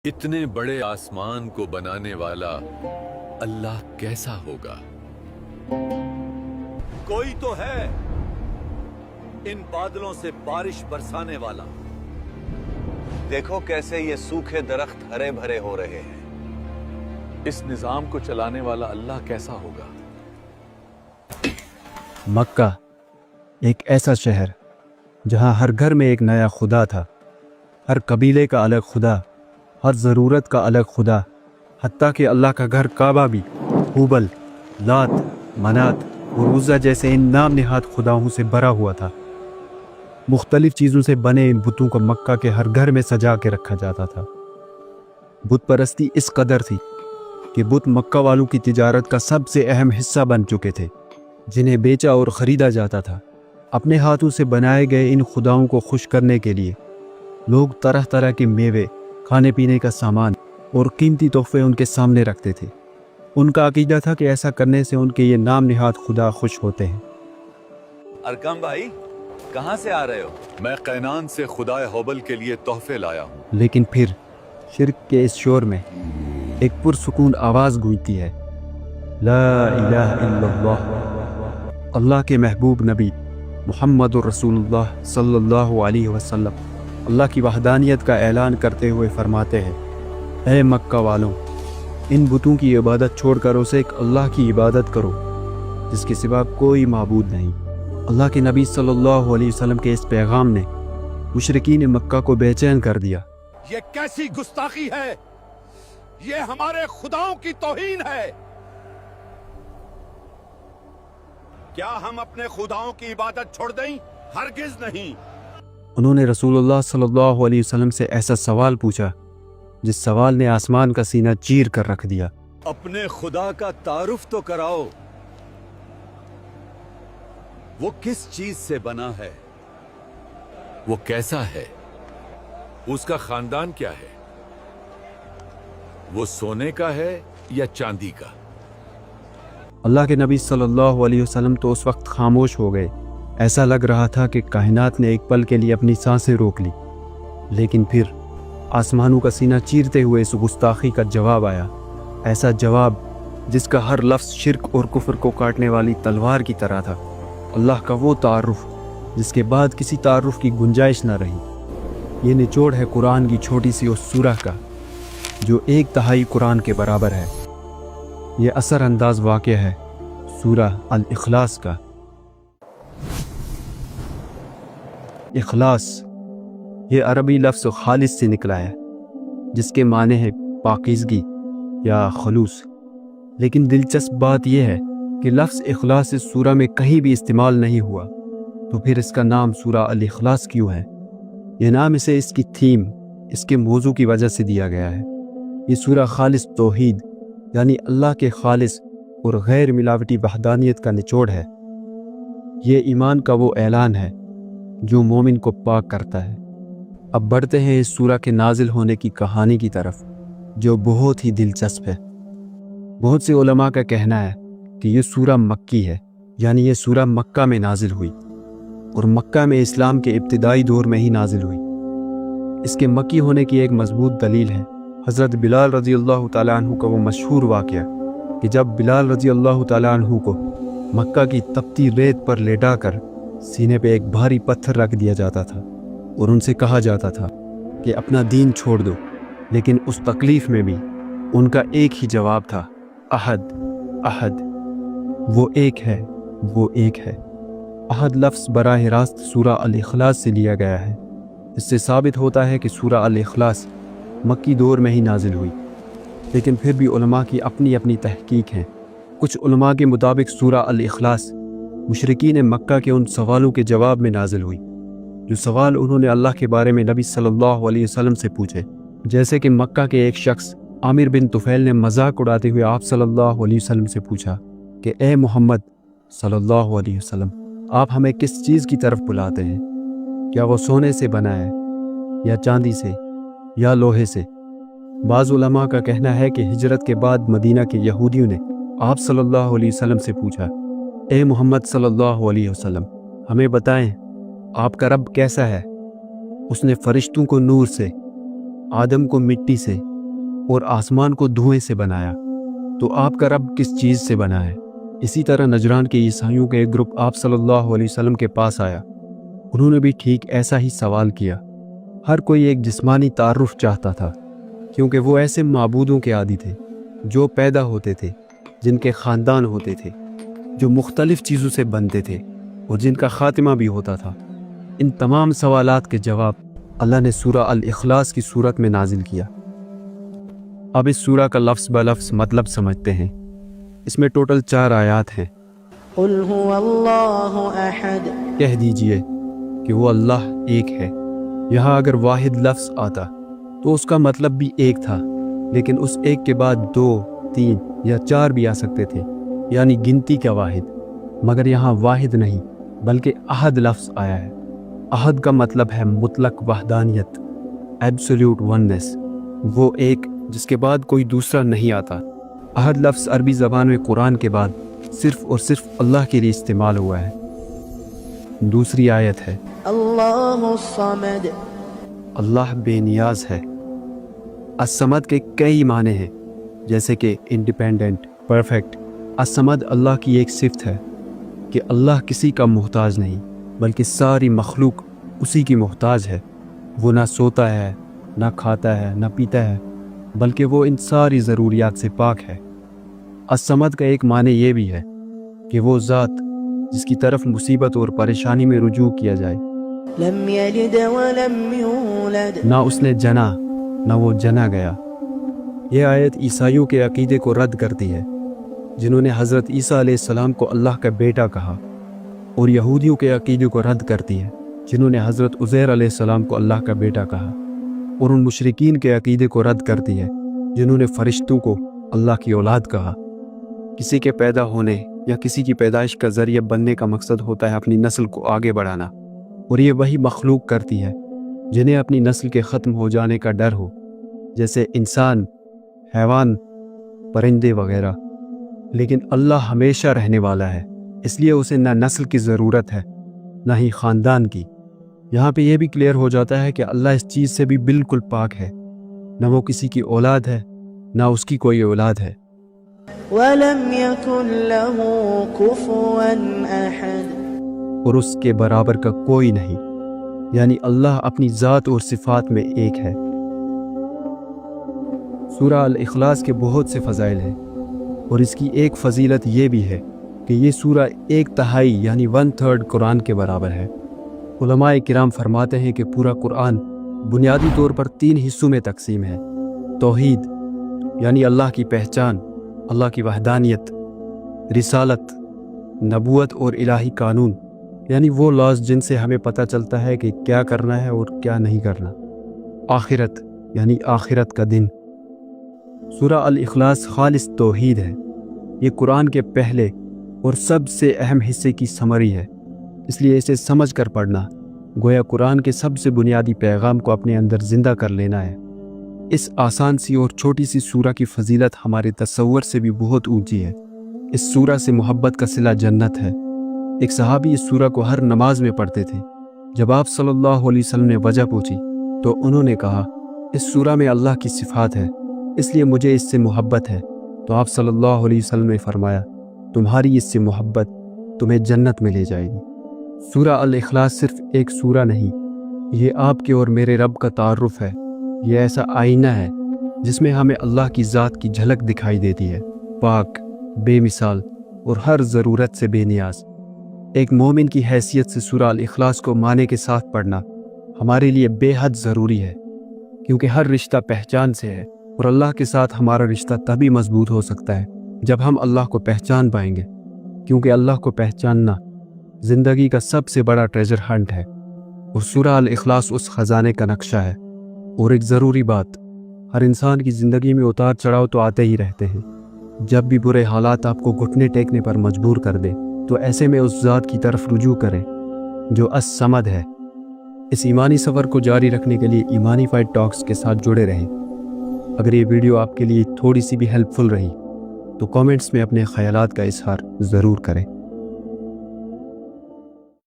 اتنے بڑے آسمان کو بنانے والا اللہ کیسا ہوگا؟ کوئی تو ہے ان بادلوں سے بارش برسانے والا۔ دیکھو کیسے یہ سوکھے درخت ہرے بھرے ہو رہے ہیں۔ اس نظام کو چلانے والا اللہ کیسا ہوگا؟ مکہ ایک ایسا شہر جہاں ہر گھر میں ایک نیا خدا تھا، ہر قبیلے کا الگ خدا، ہر ضرورت کا الگ خدا، حتیٰ کہ اللہ کا گھر کعبہ بھی حبل، لات، منات اور عزا جیسے ان نام نہاد خداؤں سے بھرا ہوا تھا۔ مختلف چیزوں سے بنے ان بتوں کو مکہ کے ہر گھر میں سجا کے رکھا جاتا تھا۔ بت پرستی اس قدر تھی کہ بت مکہ والوں کی تجارت کا سب سے اہم حصہ بن چکے تھے، جنہیں بیچا اور خریدا جاتا تھا۔ اپنے ہاتھوں سے بنائے گئے ان خداؤں کو خوش کرنے کے لیے لوگ طرح طرح کے میوے، کھانے پینے کا سامان اور قیمتی تحفے ان کے سامنے رکھتے تھے۔ ان کا عقیدہ تھا کہ ایسا کرنے سے ان کے یہ نام نہاد خدا خوش ہوتے ہیں۔ ارکم بھائی کہاں سے آ رہے ہو؟ میں قینان سے خدا حبل کے لیے تحفے لایا ہوں۔ لیکن پھر شرک کے اس شور میں ایک پرسکون آواز گونجتی ہے، لا الہ الا اللہ۔ اللہ کے محبوب نبی محمد الرسول اللہ صلی اللہ علیہ وسلم اللہ کی وحدانیت کا اعلان کرتے ہوئے فرماتے ہیں، اے مکہ والوں، ان بتوں کی عبادت چھوڑ کر اسے ایک اللہ کی عبادت کرو جس کے سوا کوئی معبود نہیں۔ اللہ کے نبی صلی اللہ علیہ وسلم کے اس پیغام نے مشرکین مکہ کو بے چین کر دیا۔ یہ کیسی گستاخی ہے؟ یہ ہمارے خداؤں کی توہین ہے۔ کیا ہم اپنے خداؤں کی عبادت چھوڑ دیں؟ ہرگز نہیں۔ انہوں نے رسول اللہ صلی اللہ علیہ وسلم سے ایسا سوال پوچھا جس سوال نے آسمان کا سینہ چیر کر رکھ دیا۔ اپنے خدا کا تعارف تو کراؤ، وہ کس چیز سے بنا ہے؟ وہ کیسا ہے؟ اس کا خاندان کیا ہے؟ وہ سونے کا ہے یا چاندی کا؟ اللہ کے نبی صلی اللہ علیہ وسلم تو اس وقت خاموش ہو گئے۔ ایسا لگ رہا تھا کہ کائنات نے ایک پل کے لیے اپنی سانسیں روک لی۔ لیکن پھر آسمانوں کا سینہ چیرتے ہوئے اس گستاخی کا جواب آیا، ایسا جواب جس کا ہر لفظ شرک اور کفر کو کاٹنے والی تلوار کی طرح تھا۔ اللہ کا وہ تعارف جس کے بعد کسی تعارف کی گنجائش نہ رہی۔ یہ نچوڑ ہے قرآن کی چھوٹی سی اس سورہ کا جو 1/3 قرآن کے برابر ہے۔ یہ اثر انداز واقعہ ہے سورہ الاخلاص کا۔ اخلاص یہ عربی لفظ خالص سے نکلا ہے جس کے معنی ہے پاکیزگی یا خلوص۔ لیکن دلچسپ بات یہ ہے کہ لفظ اخلاص اس سورہ میں کہیں بھی استعمال نہیں ہوا، تو پھر اس کا نام سورہ الاخلاص کیوں ہے؟ یہ نام اسے اس کی تھیم، اس کے موضوع کی وجہ سے دیا گیا ہے۔ یہ سورہ خالص توحید یعنی اللہ کے خالص اور غیر ملاوٹی وحدانیت کا نچوڑ ہے۔ یہ ایمان کا وہ اعلان ہے جو مومن کو پاک کرتا ہے۔ اب بڑھتے ہیں اس سورہ کے نازل ہونے کی کہانی کی طرف جو بہت ہی دلچسپ ہے۔ بہت سے علماء کا کہنا ہے کہ یہ سورہ مکی ہے، یعنی یہ سورہ مکہ میں نازل ہوئی اور مکہ میں اسلام کے ابتدائی دور میں ہی نازل ہوئی۔ اس کے مکی ہونے کی ایک مضبوط دلیل ہے حضرت بلال رضی اللہ تعالیٰ عنہ کا وہ مشہور واقعہ کہ جب بلال رضی اللہ تعالیٰ عنہ کو مکہ کی تپتی ریت پر لیٹا کر سینے پہ ایک بھاری پتھر رکھ دیا جاتا تھا اور ان سے کہا جاتا تھا کہ اپنا دین چھوڑ دو، لیکن اس تکلیف میں بھی ان کا ایک ہی جواب تھا، احد احد، وہ ایک ہے، وہ ایک ہے۔ احد لفظ براہ راست سورہ الاخلاص سے لیا گیا ہے۔ اس سے ثابت ہوتا ہے کہ سورہ الاخلاص مکی دور میں ہی نازل ہوئی، لیکن پھر بھی علماء کی اپنی اپنی تحقیق ہیں۔ کچھ علماء کے مطابق سورہ الاخلاص مشرکین مکہ کے ان سوالوں کے جواب میں نازل ہوئی جو سوال انہوں نے اللہ کے بارے میں نبی صلی اللہ علیہ وسلم سے پوچھے۔ جیسے کہ مکہ کے ایک شخص عامر بن طفیل نے مذاق اڑاتے ہوئے آپ صلی اللہ علیہ وسلم سے پوچھا کہ اے محمد صلی اللہ علیہ وسلم، آپ ہمیں کس چیز کی طرف بلاتے ہیں؟ کیا وہ سونے سے بنا ہے یا چاندی سے یا لوہے سے؟ بعض علماء کا کہنا ہے کہ ہجرت کے بعد مدینہ کے یہودیوں نے آپ صلی اللہ علیہ وسلم سے پوچھا، اے محمد صلی اللہ علیہ وسلم، ہمیں بتائیں آپ کا رب کیسا ہے؟ اس نے فرشتوں کو نور سے، آدم کو مٹی سے اور آسمان کو دھوئیں سے بنایا، تو آپ کا رب کس چیز سے بنا ہے؟ اسی طرح نجران کے عیسائیوں کا ایک گروپ آپ صلی اللہ علیہ وسلم کے پاس آیا، انہوں نے بھی ٹھیک ایسا ہی سوال کیا۔ ہر کوئی ایک جسمانی تعارف چاہتا تھا، کیونکہ وہ ایسے معبودوں کے عادی تھے جو پیدا ہوتے تھے، جن کے خاندان ہوتے تھے، جو مختلف چیزوں سے بنتے تھے اور جن کا خاتمہ بھی ہوتا تھا۔ ان تمام سوالات کے جواب اللہ نے سورہ الاخلاص کی صورت میں نازل کیا۔ اب اس سورہ کا لفظ بلفظ مطلب سمجھتے ہیں۔ اس میں ٹوٹل 4 آیات ہیں۔ قل هو اللہ احد، کہہ دیجئے کہ وہ اللہ ایک ہے۔ یہاں اگر واحد لفظ آتا تو اس کا مطلب بھی ایک تھا، لیکن اس ایک کے بعد 2، 3 یا 4 بھی آ سکتے تھے، یعنی گنتی کا واحد۔ مگر یہاں واحد نہیں بلکہ احد لفظ آیا ہے۔ احد کا مطلب ہے مطلق وحدانیت، ایبسولوٹ وننس، وہ ایک جس کے بعد کوئی دوسرا نہیں آتا۔ احد لفظ عربی زبان میں قرآن کے بعد صرف اور صرف اللہ کے لیے استعمال ہوا ہے۔ دوسری آیت ہے اللہ الصمد، اللہ بے نیاز ہے۔ الصمد کے کئی معنی ہیں، جیسے کہ انڈیپینڈنٹ، پرفیکٹ۔ الصمد اللہ کی ایک صفت ہے کہ اللہ کسی کا محتاج نہیں، بلکہ ساری مخلوق اسی کی محتاج ہے۔ وہ نہ سوتا ہے، نہ کھاتا ہے، نہ پیتا ہے، بلکہ وہ ان ساری ضروریات سے پاک ہے۔ الصمد کا ایک معنی یہ بھی ہے کہ وہ ذات جس کی طرف مصیبت اور پریشانی میں رجوع کیا جائے، لم یلد ولم یولد، نہ اس نے جنا نہ وہ جنا گیا۔ یہ آیت عیسائیوں کے عقیدے کو رد کرتی ہے، جنہوں نے حضرت عیسیٰ علیہ السلام کو اللہ کا بیٹا کہا، اور یہودیوں کے عقیدے کو رد کرتی ہے، جنہوں نے حضرت عزیر علیہ السلام کو اللہ کا بیٹا کہا، اور ان مشرکین کے عقیدے کو رد کرتی ہے جنہوں نے فرشتوں کو اللہ کی اولاد کہا۔ کسی کے پیدا ہونے یا کسی کی پیدائش کا ذریعہ بننے کا مقصد ہوتا ہے اپنی نسل کو آگے بڑھانا، اور یہ وہی مخلوق کرتی ہے جنہیں اپنی نسل کے ختم ہو جانے کا ڈر ہو، جیسے انسان، حیوان، پرندے وغیرہ۔ لیکن اللہ ہمیشہ رہنے والا ہے، اس لیے اسے نہ نسل کی ضرورت ہے نہ ہی خاندان کی۔ یہاں پہ یہ بھی کلیئر ہو جاتا ہے کہ اللہ اس چیز سے بھی بالکل پاک ہے، نہ وہ کسی کی اولاد ہے نہ اس کی کوئی اولاد ہے۔ ولم یکن لہ کفوا احد، اور اس کے برابر کا کوئی نہیں، یعنی اللہ اپنی ذات اور صفات میں ایک ہے۔ سورہ الاخلاص کے بہت سے فضائل ہیں، اور اس کی ایک فضیلت یہ بھی ہے کہ یہ سورہ 1/3 یعنی 1/3 قرآن کے برابر ہے۔ علماء کرام فرماتے ہیں کہ پورا قرآن بنیادی طور پر 3 حصوں میں تقسیم ہے۔ توحید یعنی اللہ کی پہچان، اللہ کی وحدانیت، رسالت، نبوت اور الہی قانون یعنی وہ لاز جن سے ہمیں پتہ چلتا ہے کہ کیا کرنا ہے اور کیا نہیں کرنا، آخرت یعنی آخرت کا دن۔ سورہ الاخلاص خالص توحید ہے۔ یہ قرآن کے پہلے اور سب سے اہم حصے کی سمری ہے، اس لیے اسے سمجھ کر پڑھنا گویا قرآن کے سب سے بنیادی پیغام کو اپنے اندر زندہ کر لینا ہے۔ اس آسان سی اور چھوٹی سی سورہ کی فضیلت ہمارے تصور سے بھی بہت اونچی ہے۔ اس سورہ سے محبت کا صلہ جنت ہے۔ ایک صحابی اس سورہ کو ہر نماز میں پڑھتے تھے۔ جب آپ صلی اللہ علیہ وسلم نے وجہ پوچھی تو انہوں نے کہا، اس سورہ میں اللہ کی صفات ہے، اس لیے مجھے اس سے محبت ہے۔ تو آپ صلی اللہ علیہ وسلم نے فرمایا، تمہاری اس سے محبت تمہیں جنت میں لے جائے گی۔ سورہ الاخلاص صرف ایک سورہ نہیں، یہ آپ کے اور میرے رب کا تعارف ہے۔ یہ ایسا آئینہ ہے جس میں ہمیں اللہ کی ذات کی جھلک دکھائی دیتی ہے، پاک، بے مثال اور ہر ضرورت سے بے نیاز۔ ایک مومن کی حیثیت سے سورہ الاخلاص کو معنی کے ساتھ پڑھنا ہمارے لیے بے حد ضروری ہے، کیونکہ ہر رشتہ پہچان سے ہے، اور اللہ کے ساتھ ہمارا رشتہ تبھی مضبوط ہو سکتا ہے جب ہم اللہ کو پہچان پائیں گے، کیونکہ اللہ کو پہچاننا زندگی کا سب سے بڑا ٹریجر ہنٹ ہے، اور سورہ الاخلاص اس خزانے کا نقشہ ہے۔ اور ایک ضروری بات، ہر انسان کی زندگی میں اتار چڑھاؤ تو آتے ہی رہتے ہیں۔ جب بھی برے حالات آپ کو گھٹنے ٹیکنے پر مجبور کر دیں تو ایسے میں اس ذات کی طرف رجوع کریں جو الصمد ہے۔ اس ایمانی سفر کو جاری رکھنے کے لیے ایمانی فائٹ ٹاکس کے ساتھ جڑے رہیں۔ اگر یہ ویڈیو آپ کے لیے تھوڑی سی بھی ہیلپ فل رہی تو کامنٹس میں اپنے خیالات کا اظہار ضرور کریں۔